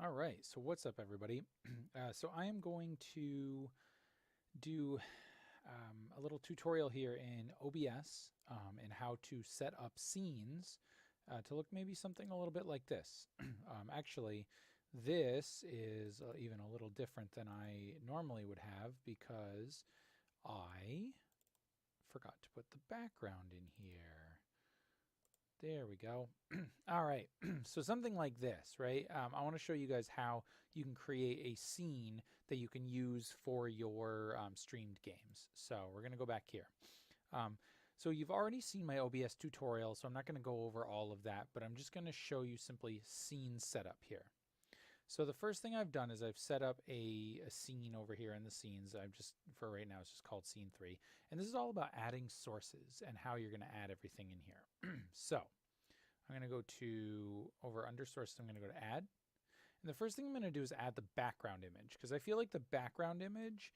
All right, so what's up, everybody? So I am going to do a little tutorial here in OBS and how to set up scenes to look maybe something a little bit like this. Actually, this is even a little different than I normally would have because I forgot to put the background in here. There we go. All right, so something like this, right? I want to show you guys how you can create a scene that you can use for your streamed games. So we're going to go back here. So you've already seen my OBS tutorial, so I'm not going to go over all of that, but I'm just going to show you simply scene setup here. So the first thing I've done is I've set up a scene over here in the scenes. I've just, for right now, it's just called scene 3. And this is all about adding sources and how you're going to add everything in here. So I'm going to go to, over under sources, I'm going to go to add. And the first thing I'm going to do is add the background image, because I feel like the background image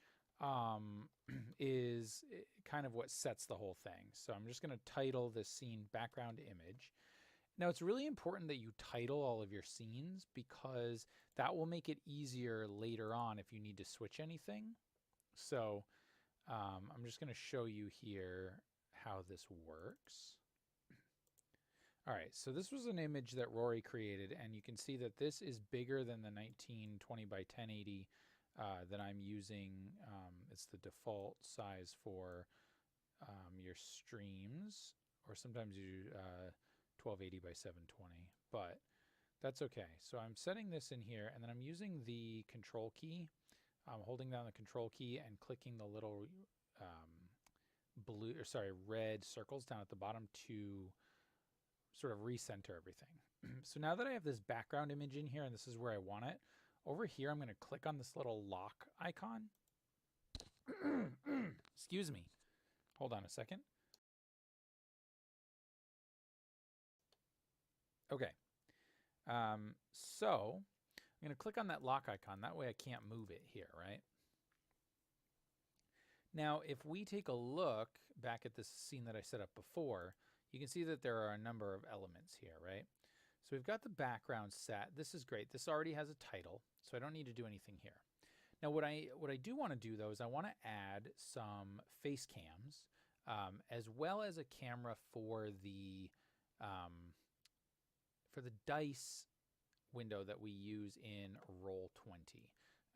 is kind of what sets the whole thing. So I'm just going to title this scene background image. Now, it's really important that you title all of your scenes because that will make it easier later on if you need to switch anything. So I'm just going to show you here how this works. All right, so this was an image that Rory created, and you can see that this is bigger than the 1920 by 1080 that I'm using. It's the default size for your streams, or sometimes you do 1280 by 720, but that's okay. So I'm setting this in here, and then I'm using the control key. I'm holding down the control key and clicking the little red circles down at the bottom to sort of recenter everything. So now that I have this background image in here, and this is where I want it, over here I'm going to click on this little lock icon. Excuse me. Hold on a second. Okay. So I'm going to click on that lock icon. That way I can't move it here, right? Now, if we take a look back at this scene that I set up before, you can see that there are a number of elements here, right? So we've got the background set. This is great. This already has a title, so I don't need to do anything here. Now, what I do want to do, though, is I want to add some face cams, as well as a camera for the dice window that we use in Roll20.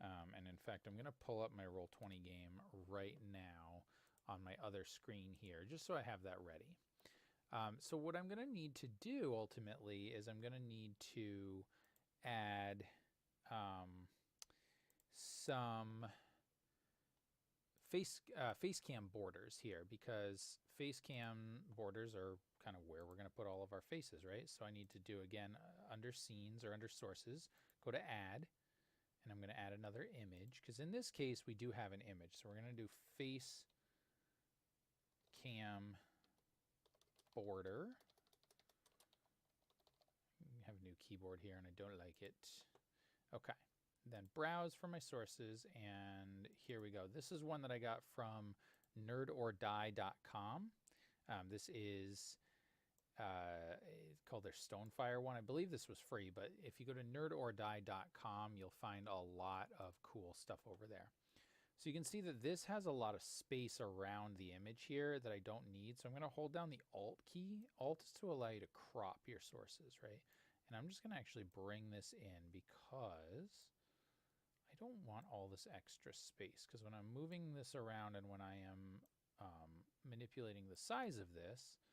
And in fact, I'm going to pull up my Roll20 game right now on my other screen here, just so I have that ready. So what I'm going to need to do ultimately is I'm going to need to add some face cam borders here, because face cam borders are kind of where we're going to put all of our faces, right? So I need to do, again, under scenes or under sources, go to add, and I'm going to add another image, because in this case we do have an image. So we're going to do face cam border. I have a new keyboard here and I don't like it. Okay. Then browse for my sources, and here we go. This is one that I got from nerdordie.com. This is it's called their Stonefire one. I believe this was free, but if you go to nerdordie.com, you'll find a lot of cool stuff over there. So you can see that this has a lot of space around the image here that I don't need. So I'm going to hold down the Alt key. Alt is to allow you to crop your sources, right? And I'm just going to actually bring this in because I don't want all this extra space, because when I'm moving this around and when I am manipulating the size of this,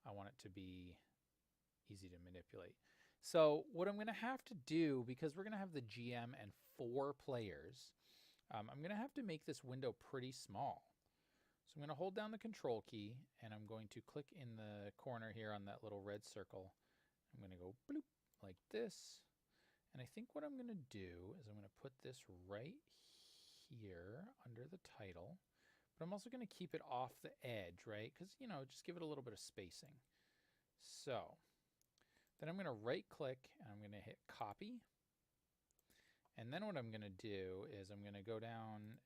I want it to be easy to manipulate. So what I'm going to have to do, because we're going to have the GM and 4 players, I'm going to have to make this window pretty small. So I'm going to hold down the control key, and I'm going to click in the corner here on that little red circle. I'm going to go bloop like this. And I think what I'm going to do is I'm going to put this right here under the title. But I'm also going to keep it off the edge, right? Because, you know, just give it a little bit of spacing. So then I'm going to right click and I'm going to hit copy. And then what I'm going to do is I'm going to go down,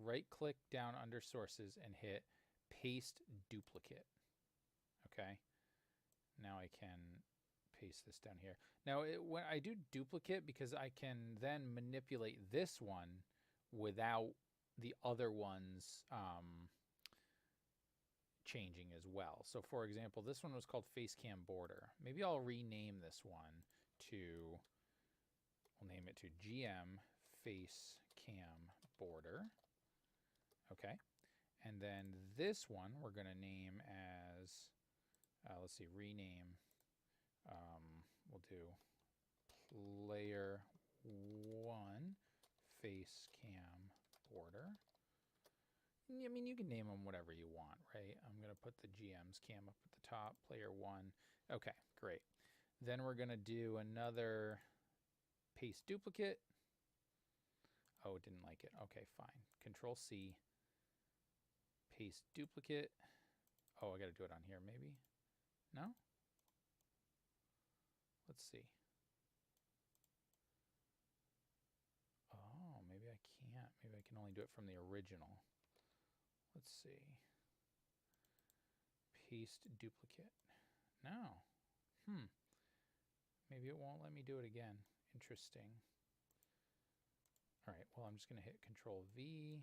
right click down under sources and hit paste duplicate. Okay. Now I can paste this down here. Now, when I do duplicate, because I can then manipulate this one without the other ones changing as well. So for example, this one was called facecam border. Maybe I'll rename this one to, we'll name it to GM facecam border. Okay. And then this one we're going to name as, let's see, rename. We'll do player 1 facecam border. I mean, you can name them whatever you want, right? I'm going to put the GM's cam up at the top, player 1. Okay, great. Then we're going to do another paste duplicate. Oh, it didn't like it. Okay, fine. Control C. Paste duplicate. Oh, I got to do it on here maybe. No? Let's see. Oh, maybe I can't. Maybe I can only do it from the original. Let's see. Paste duplicate. No. Maybe it won't let me do it again. Interesting. All right, well, I'm just going to hit Control V.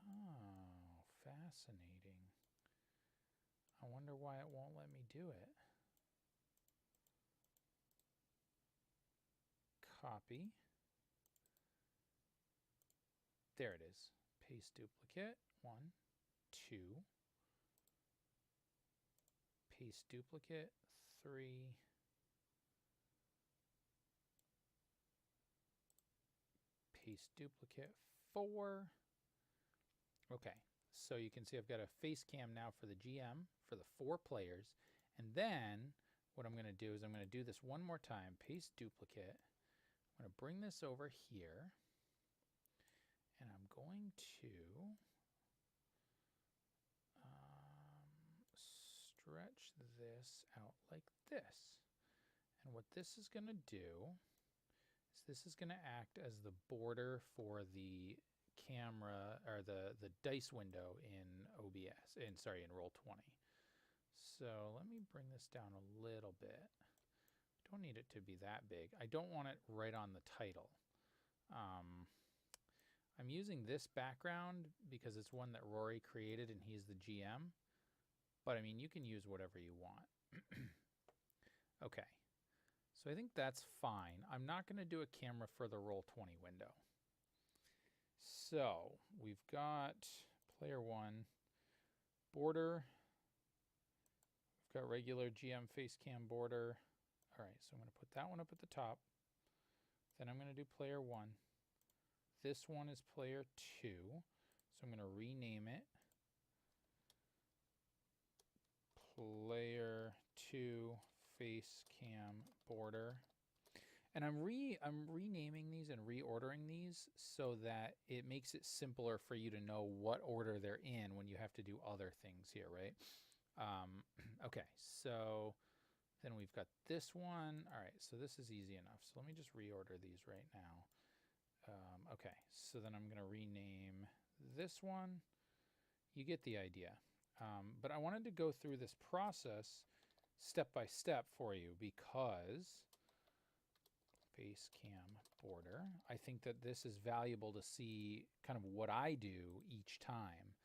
Oh, fascinating. I wonder why it won't let me do it. Copy. There it is. Paste duplicate. 1, 2. Paste duplicate. 3. Paste duplicate. 4. Okay, so you can see I've got a face cam now for the GM for the 4 players. And then what I'm going to do is I'm going to do this one more time. Paste duplicate. I'm going to bring this over here. And I'm going to stretch this out like this. And what this is going to do is this is going to act as the border for the camera, or the dice window in OBS, in Roll20. So let me bring this down a little bit. Don't need it to be that big. I don't want it right on the title. I'm using this background because it's one that Rory created and he's the GM. But I mean, you can use whatever you want. Okay, so I think that's fine. I'm not going to do a camera for the Roll20 window. So we've got player 1 border. We've got regular GM facecam border. All right, so I'm going to put that one up at the top. Then I'm going to do player 1. This one is player 2, so I'm going to rename it player 2 facecam border. And I'm renaming these and reordering these so that it makes it simpler for you to know what order they're in when you have to do other things here, right? Okay, so then we've got this one. All right, so this is easy enough. So let me just reorder these right now. Okay, so then I'm going to rename this one. You get the idea. But I wanted to go through this process step by step for you because facecam border, I think that this is valuable to see kind of what I do each time.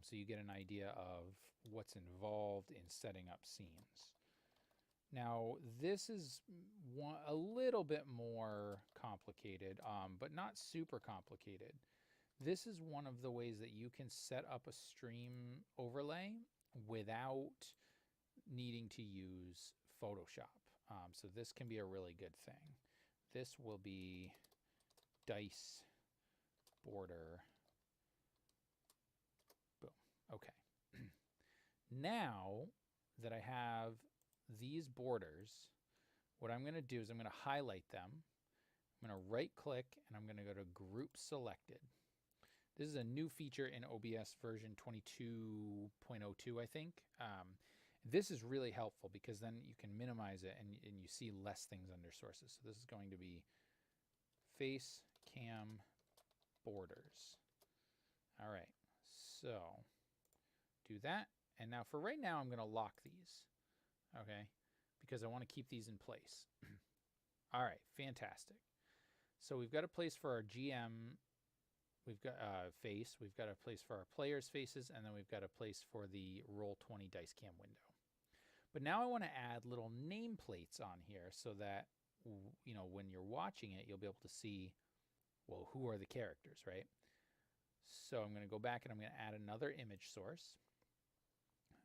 So you get an idea of what's involved in setting up scenes. Now, this is a little bit more complicated, but not super complicated. This is one of the ways that you can set up a stream overlay without needing to use Photoshop. So this can be a really good thing. This will be dice border. Boom. Okay. Now that I have these borders, what I'm going to do is I'm going to highlight them. I'm going to right click and I'm going to go to group selected. This is a new feature in OBS version 22.02, I think. This is really helpful because then you can minimize it and you see less things under sources. So this is going to be face cam borders. All right, so do that. And now for right now, I'm going to lock these. Okay, because I want to keep these in place. All right, fantastic. So we've got a place for our GM, we've got face, we've got a place for our players' faces, and then we've got a place for the Roll20 dice cam window. But now I want to add little nameplates on here so that, you know, when you're watching it, you'll be able to see, well, who are the characters, right? So I'm going to go back and I'm going to add another image source.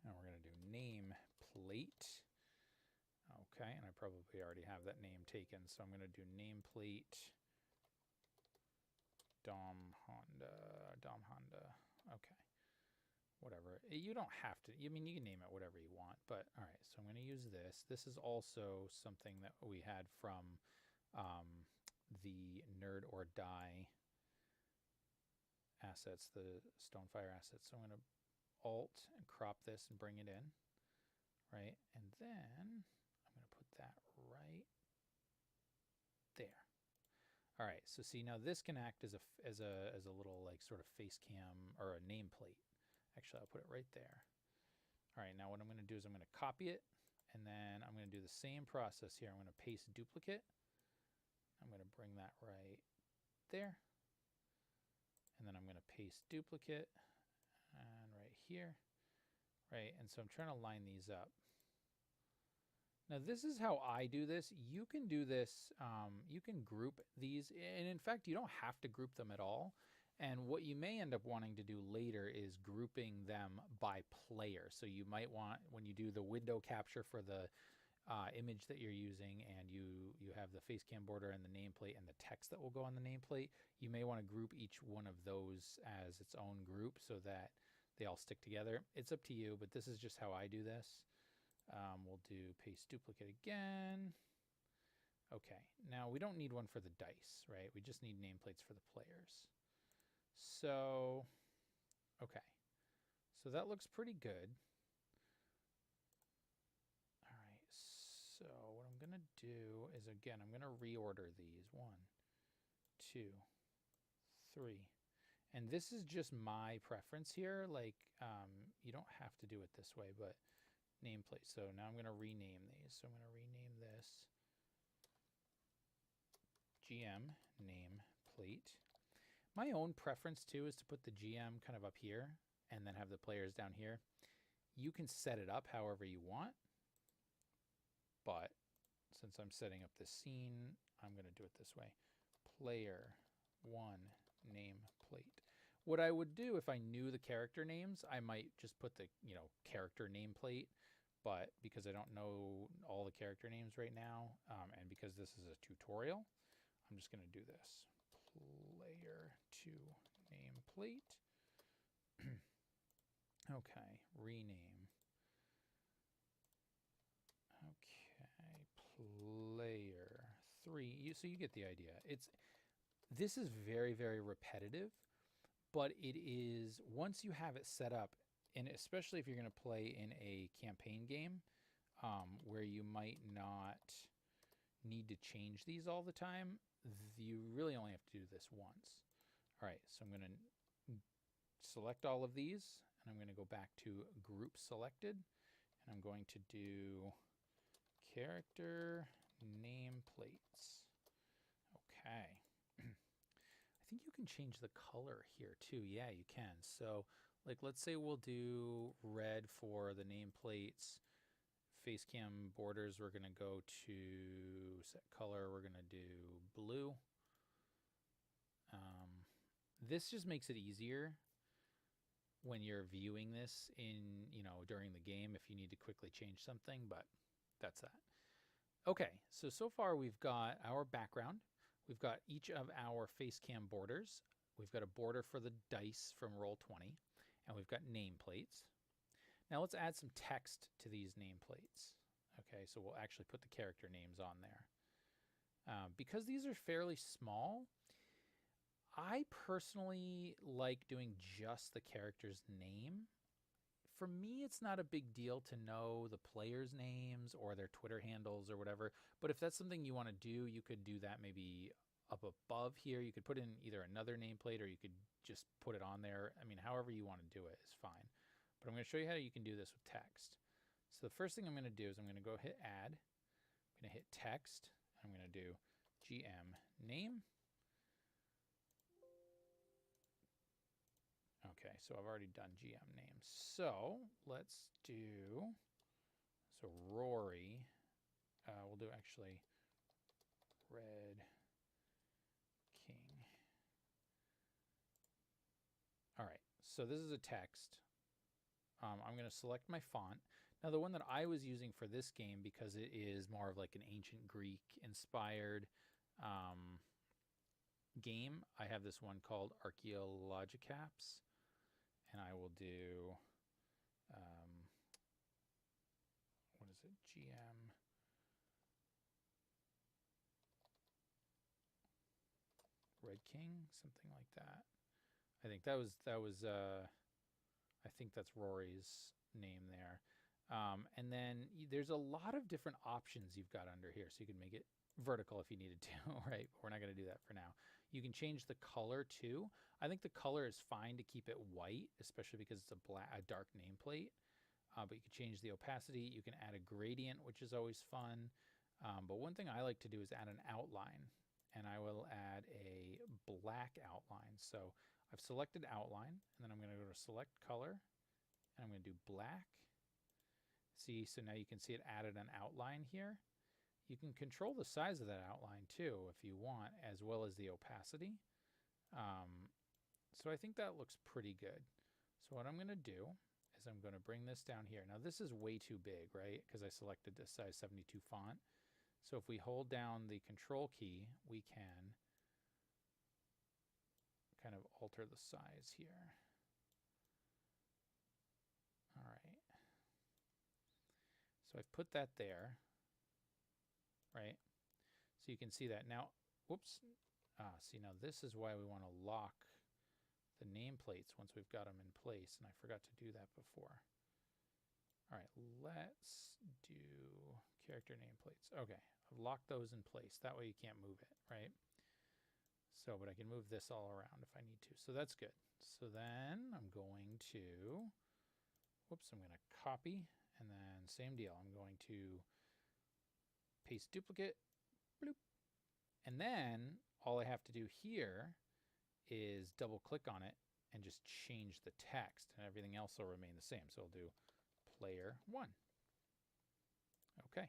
And we're going to do nameplate. Okay, and I probably already have that name taken, so I'm going to do nameplate Dom Honda. Okay, whatever. You don't have to. I mean, you can name it whatever you want. But all right, so I'm going to use this. This is also something that we had from the Nerd or Die assets, the Stonefire assets. So I'm going to Alt and crop this and bring it in, right? And then I'm going to put that right there. All right, so see, now this can act as a little like sort of face cam or a nameplate. Actually, I'll put it right there. All right, now what I'm going to do is I'm going to copy it, and then I'm going to do the same process here. I'm going to paste duplicate. I'm going to bring that right there. And then I'm going to paste duplicate and right here, right? And so I'm trying to line these up. Now this is how I do this. You can do this, you can group these, and in fact you don't have to group them at all. And what you may end up wanting to do later is grouping them by player. So you might want, when you do the window capture for the image that you're using, and you have the face cam border and the nameplate and the text that will go on the nameplate, you may want to group each one of those as its own group so that they all stick together. It's up to you, but this is just how I do this. We'll do paste duplicate again. Okay, now we don't need one for the dice, right? We just need nameplates for the players. So, okay, so that looks pretty good. All right, so what I'm gonna do is, again, I'm gonna reorder these. 1, 2, 3. And this is just my preference here. Like, you don't have to do it this way, but nameplate. So now I'm going to rename these. So I'm going to rename this GM nameplate. My own preference too is to put the GM kind of up here and then have the players down here. You can set it up however you want, but since I'm setting up the scene, I'm going to do it this way. Player 1 nameplate. What I would do if I knew the character names, I might just put the, you know, character nameplate, but because I don't know all the character names right now, and because this is a tutorial, I'm just going to do this. Player 2 nameplate. Okay, rename. Okay, player 3. So you get the idea. This is very, very repetitive, but it is, once you have it set up, and especially if you're going to play in a campaign game where you might not need to change these all the time, you really only have to do this once. All right, so I'm going to select all of these, and I'm going to go back to group selected, and I'm going to do character nameplates. Okay. I think you can change the color here too. Yeah, you can. So like, let's say we'll do red for the nameplates. Face cam borders, we're going to go to set color. We're going to do blue. This just makes it easier when you're viewing this in, you know, during the game if you need to quickly change something, but that's that. Okay, so far we've got our background. We've got each of our face cam borders. We've got a border for the dice from Roll20, and we've got nameplates. Now let's add some text to these nameplates. Okay, so we'll actually put the character names on there. Because these are fairly small, I personally like doing just the character's name. For me, it's not a big deal to know the players' names or their Twitter handles or whatever, but if that's something you want to do, you could do that maybe up above here. You could put in either another nameplate, or you could just put it on there. I mean, however you want to do it is fine. But I'm going to show you how you can do this with text. So the first thing I'm going to do is I'm going to go hit add. I'm going to hit text. I'm going to do GM name. Okay, so I've already done GM name. So let's do, so Rory, we'll do actually Red King. All right, so this is a text. I'm going to select my font. Now the one that I was using for this game, because it is more of like an ancient Greek inspired game, I have this one called Archaeologicaps, and I will do, what is it, GM Red King, something like that. I think that was I think that's Rory's name there. And then there's a lot of different options you've got under here. So you can make it vertical if you needed to, right? But we're not going to do that for now. You can change the color too. I think the color is fine to keep it white, especially because it's a dark nameplate. But you can change the opacity. You can add a gradient, which is always fun. But one thing I like to do is add an outline. And I will add a black outline. So I've selected outline, and then I'm going to go to select color, and I'm going to do black. See, so now you can see it added an outline here. You can control the size of that outline too if you want, as well as the opacity. So I think that looks pretty good. So what I'm going to do is I'm going to bring this down here. Now this is way too big, right? Because I selected this size 72 font. So if we hold down the control key, we can kind of alter the size here. All right. So I've put that there, right? So you can see that now. Whoops. See, now this is why we want to lock the nameplates once we've got them in place, and I forgot to do that before. All right, let's do character nameplates. Okay, I've locked those in place. That way you can't move it, right? So, but I can move this all around if I need to. So that's good. So then I'm going to, whoops, I'm going to copy, and then same deal. I'm going to paste duplicate, bloop. And then all I have to do here is double click on it and just change the text, and everything else will remain the same. So I'll do player 1. Okay.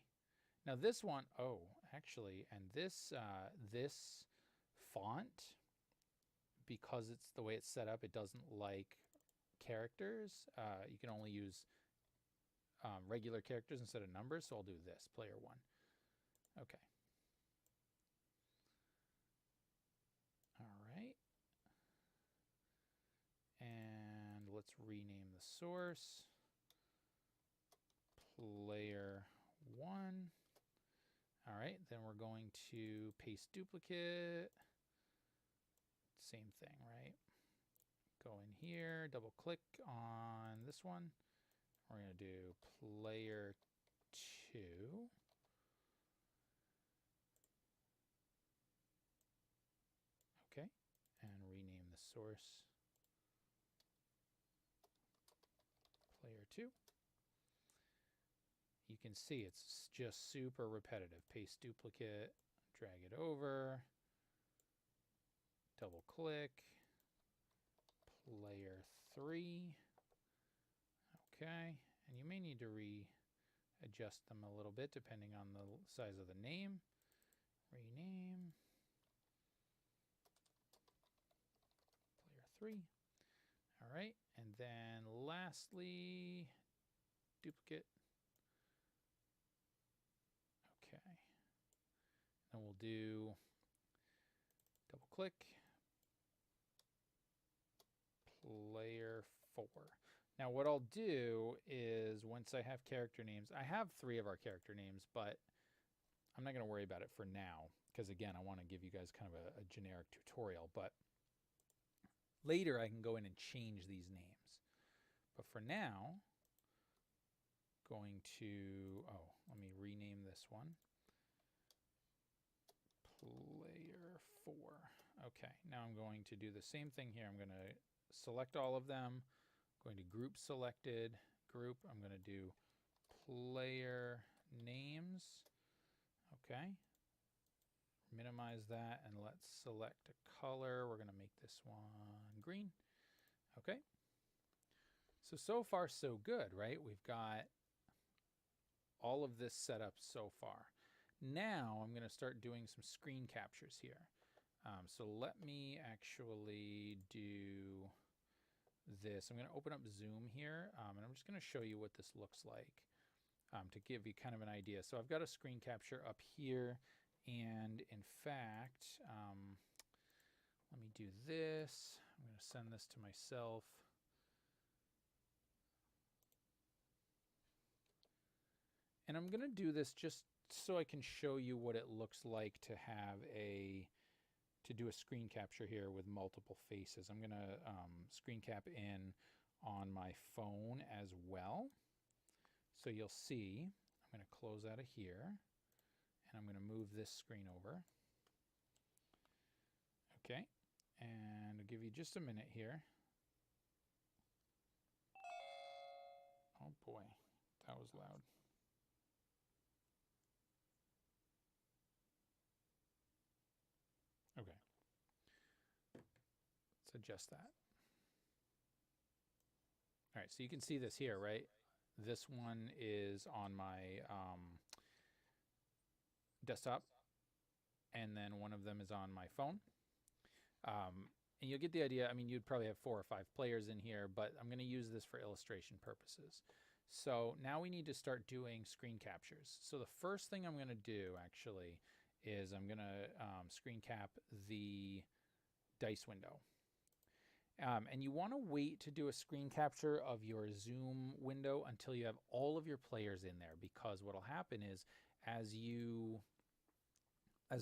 Now this one, oh, actually, and this this font, because it's the way it's set up, it doesn't like characters. You can only use regular characters instead of numbers. So I'll do this, player 1. Okay. All right. And let's rename the source. Player 1. All right, then we're going to paste duplicate. Same thing, right? Go in here, double click on this one. We're going to do player 2. Okay, and rename the source player 2. You can see it's just super repetitive. Paste duplicate, drag it over, double click, player 3. Okay, and you may need to readjust them a little bit depending on the size of the name. Rename, player 3. All right, and then lastly, duplicate. Okay, and we'll do double click, player 4. Now what I'll do is, once I have character names, I have 3 of our character names, but I'm not going to worry about it for now, because again, I want to give you guys kind of a generic tutorial, but later I can go in and change these names. But for now, going to, oh, let me rename this one. Player 4. Okay, now I'm going to do the same thing here. I'm going to select all of them. I'm going to group selected, group. I'm going to do player names. Okay. Minimize that and let's select a color. We're going to make this one green. Okay. So far so good, right? We've got all of this set up so far. Now I'm going to start doing some screen captures here. So let me actually do this. I'm going to open up Zoom here, and I'm just going to show you what this looks like to give you kind of an idea. So I've got a screen capture up here, and in fact, let me do this. I'm going to send this to myself. And I'm going to do this just so I can show you what it looks like to have to do a screen capture here with multiple faces. I'm going to screen cap in on my phone as well. So you'll see, I'm going to close out of here, and I'm going to move this screen over. Okay, and I'll give you just a minute here. Oh boy, that was loud. Okay, let's adjust that. All right, so you can see this here, right? This one is on my desktop, and then one of them is on my phone. And you'll get the idea. I mean, you'd probably have 4 or 5 players in here, but I'm going to use this for illustration purposes. So now we need to start doing screen captures. So the first thing I'm going to do, actually, is I'm going to screen cap the dice window. And you want to wait to do a screen capture of your Zoom window until you have all of your players in there, because what will happen is as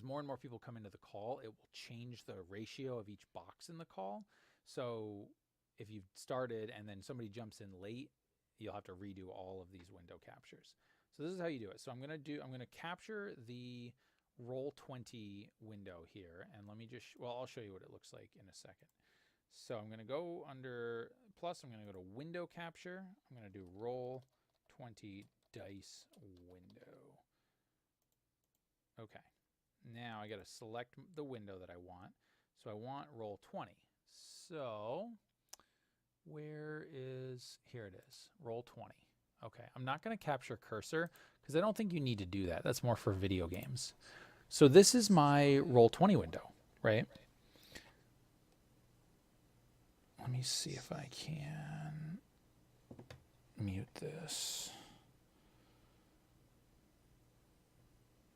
more and more people come into the call, it will change the ratio of each box in the call. So if you've started and then somebody jumps in late, you'll have to redo all of these window captures. So this is how you do it. So I'm going to capture the Roll20 window here, and let me just, well, I'll show you what it looks like in a second. So I'm going to go under plus, I'm going to go to window capture. I'm going to do Roll20 dice window. Okay. Now I got to select the window that I want. So I want Roll20. So where is, here it is, Roll20. Okay, I'm not going to capture cursor because I don't think you need to do that. That's more for video games. So this is my Roll20 window, right? Let me see if I can mute this.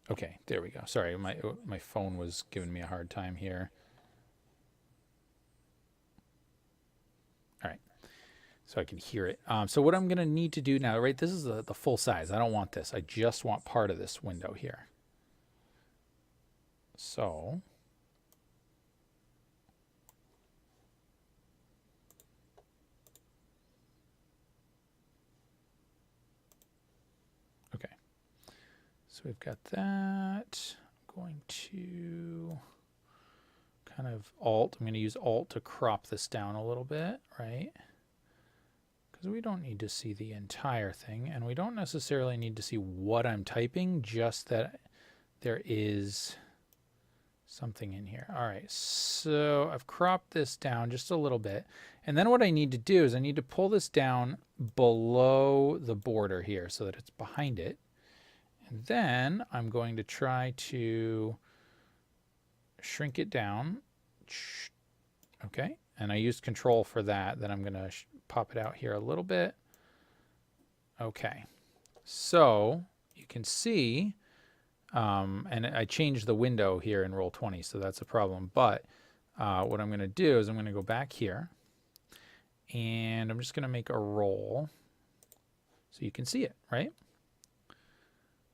Okay, there we go. Sorry, my phone was giving me a hard time here. All right, so I can hear it. So what I'm going to need to do now, right, this is the full size. I don't want this. I just want part of this window here. So okay, so we've got that. I'm going to kind of I'm going to use Alt to crop this down a little bit, right? Because we don't need to see the entire thing, and we don't necessarily need to see what I'm typing, just that there is something in here. All right, so I've cropped this down just a little bit, and then what I need to do is I need to pull this down below the border here so that it's behind it, and then I'm going to try to shrink it down. Okay, and I used Control for that. Then I'm going to pop it out here a little bit. Okay, so you can see, and I changed the window here in Roll20, so that's a problem. But what I'm going to do is I'm going to go back here, and I'm just going to make a roll so you can see it, right?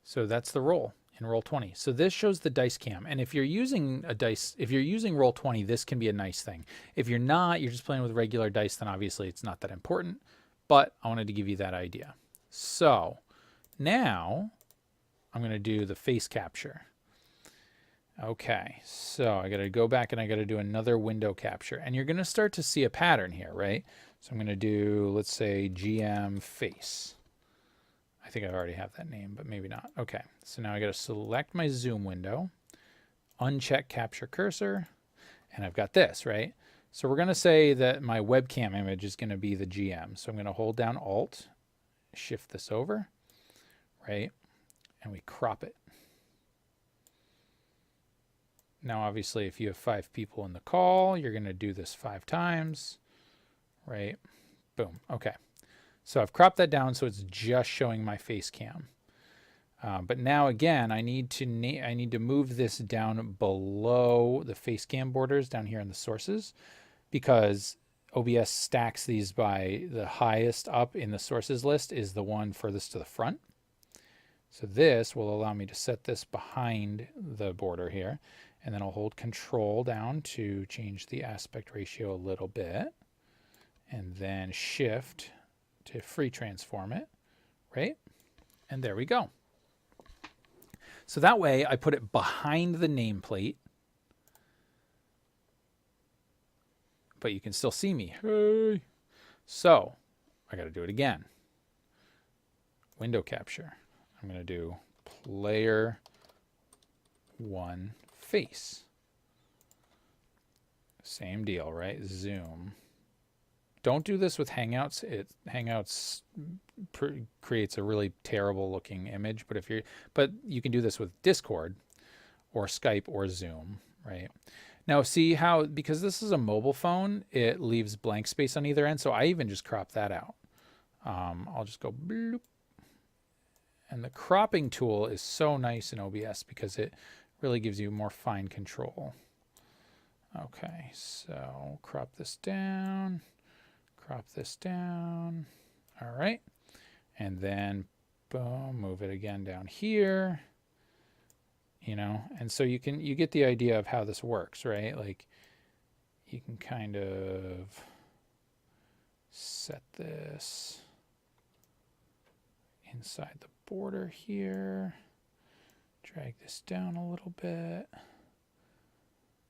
So that's the roll in Roll20. So this shows the dice cam. And if you're using Roll20, this can be a nice thing. If you're not, you're just playing with regular dice, then obviously it's not that important. But I wanted to give you that idea. So now I'm going to do the face capture. Okay, so I got to go back and I got to do another window capture. And you're going to start to see a pattern here, right? So I'm going to do, let's say, GM face. I think I already have that name, but maybe not. Okay, so now I got to select my zoom window, uncheck capture cursor, and I've got this, right? So we're going to say that my webcam image is going to be the GM. So I'm going to hold down Alt, shift this over, right? And we crop it. Now, obviously, if you have 5 people in the call, you're going to do this 5 times, right? Boom. Okay. So I've cropped that down so it's just showing my face cam. But now again, I need to move this down below the face cam borders down here in the sources, because OBS stacks these by the highest up in the sources list is the one furthest to the front. So this will allow me to set this behind the border here, and then I'll hold Control down to change the aspect ratio a little bit, and then Shift to free transform it, right? And there we go. So that way I put it behind the nameplate, but you can still see me. Hey. So I got to do it again. Window capture. I'm going to do player 1 face. Same deal, right? Zoom. Don't do this with Hangouts. Hangouts creates a really terrible looking image, but you can do this with Discord or Skype or Zoom, right? Now see how, because this is a mobile phone, it leaves blank space on either end, so I even just crop that out. I'll just go bloop. And the cropping tool is so nice in OBS because it really gives you more fine control. Okay, so crop this down. Crop this down. All right. And then boom, move it again down here. You know, and so you get the idea of how this works, right? Like you can kind of set this inside the border here. Drag this down a little bit.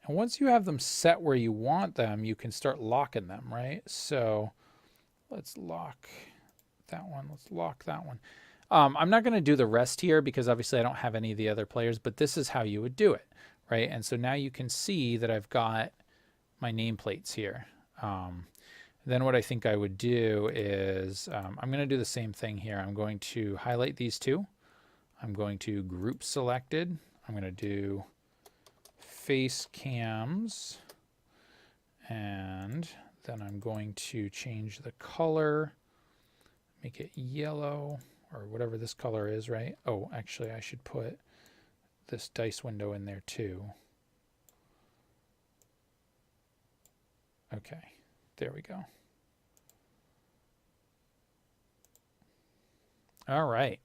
And once you have them set where you want them, you can start locking them, right? So let's lock that one. Let's lock that one. I'm not going to do the rest here because obviously I don't have any of the other players, but this is how you would do it, right? And so now you can see that I've got my nameplates here. Then what I think I would do is I'm going to do the same thing here. I'm going to highlight these two. I'm going to group selected. I'm going to do face cams, and then I'm going to change the color, make it yellow or whatever this color is, right? Oh, actually I should put this dice window in there too. Okay, there we go. All right.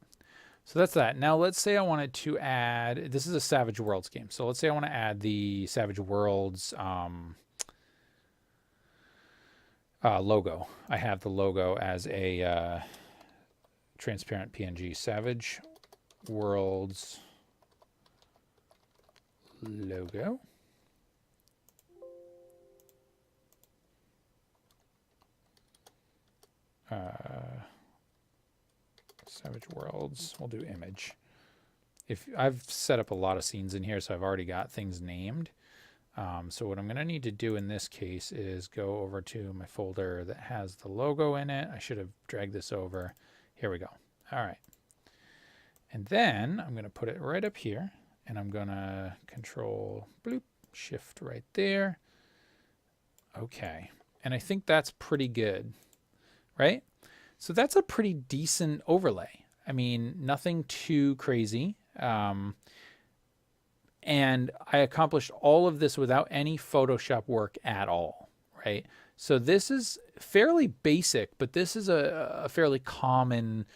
So that's that. Now let's say I wanted to add, this is a Savage Worlds game. So let's say I want to add the Savage Worlds logo. I have the logo as a transparent PNG. Savage Worlds logo. Savage Worlds, we'll do image. If I've set up a lot of scenes in here, so I've already got things named. So what I'm going to need to do in this case is go over to my folder that has the logo in it. I should have dragged this over. Here we go. All right. And then I'm going to put it right up here, and I'm going to control bloop, shift right there. Okay. And I think that's pretty good, right? So that's a pretty decent overlay. I mean, nothing too crazy. And I accomplished all of this without any Photoshop work at all, right? So this is fairly basic, but this is a fairly common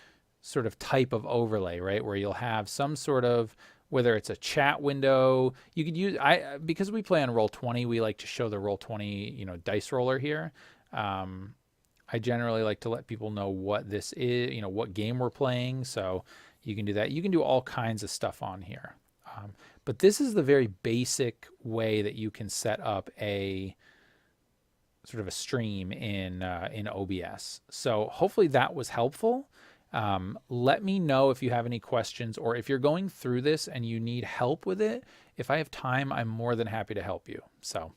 sort of type of overlay, right? Where you'll have some sort of, whether it's a chat window, you could use, because we play on Roll20, we like to show the Roll20, dice roller here. I generally like to let people know what this is, what game we're playing. So you can do that. You can do all kinds of stuff on here. But this is the very basic way that you can set up a sort of a stream in OBS. So hopefully that was helpful. Let me know if you have any questions, or if you're going through this and you need help with it. If I have time, I'm more than happy to help you. So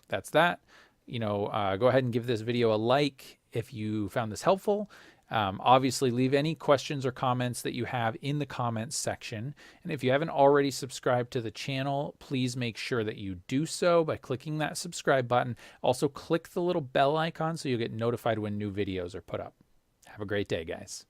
that's that. Go ahead and give this video a like if you found this helpful. Obviously, leave any questions or comments that you have in the comments section. And if you haven't already subscribed to the channel, please make sure that you do so by clicking that subscribe button. Also, click the little bell icon so you'll get notified when new videos are put up. Have a great day, guys.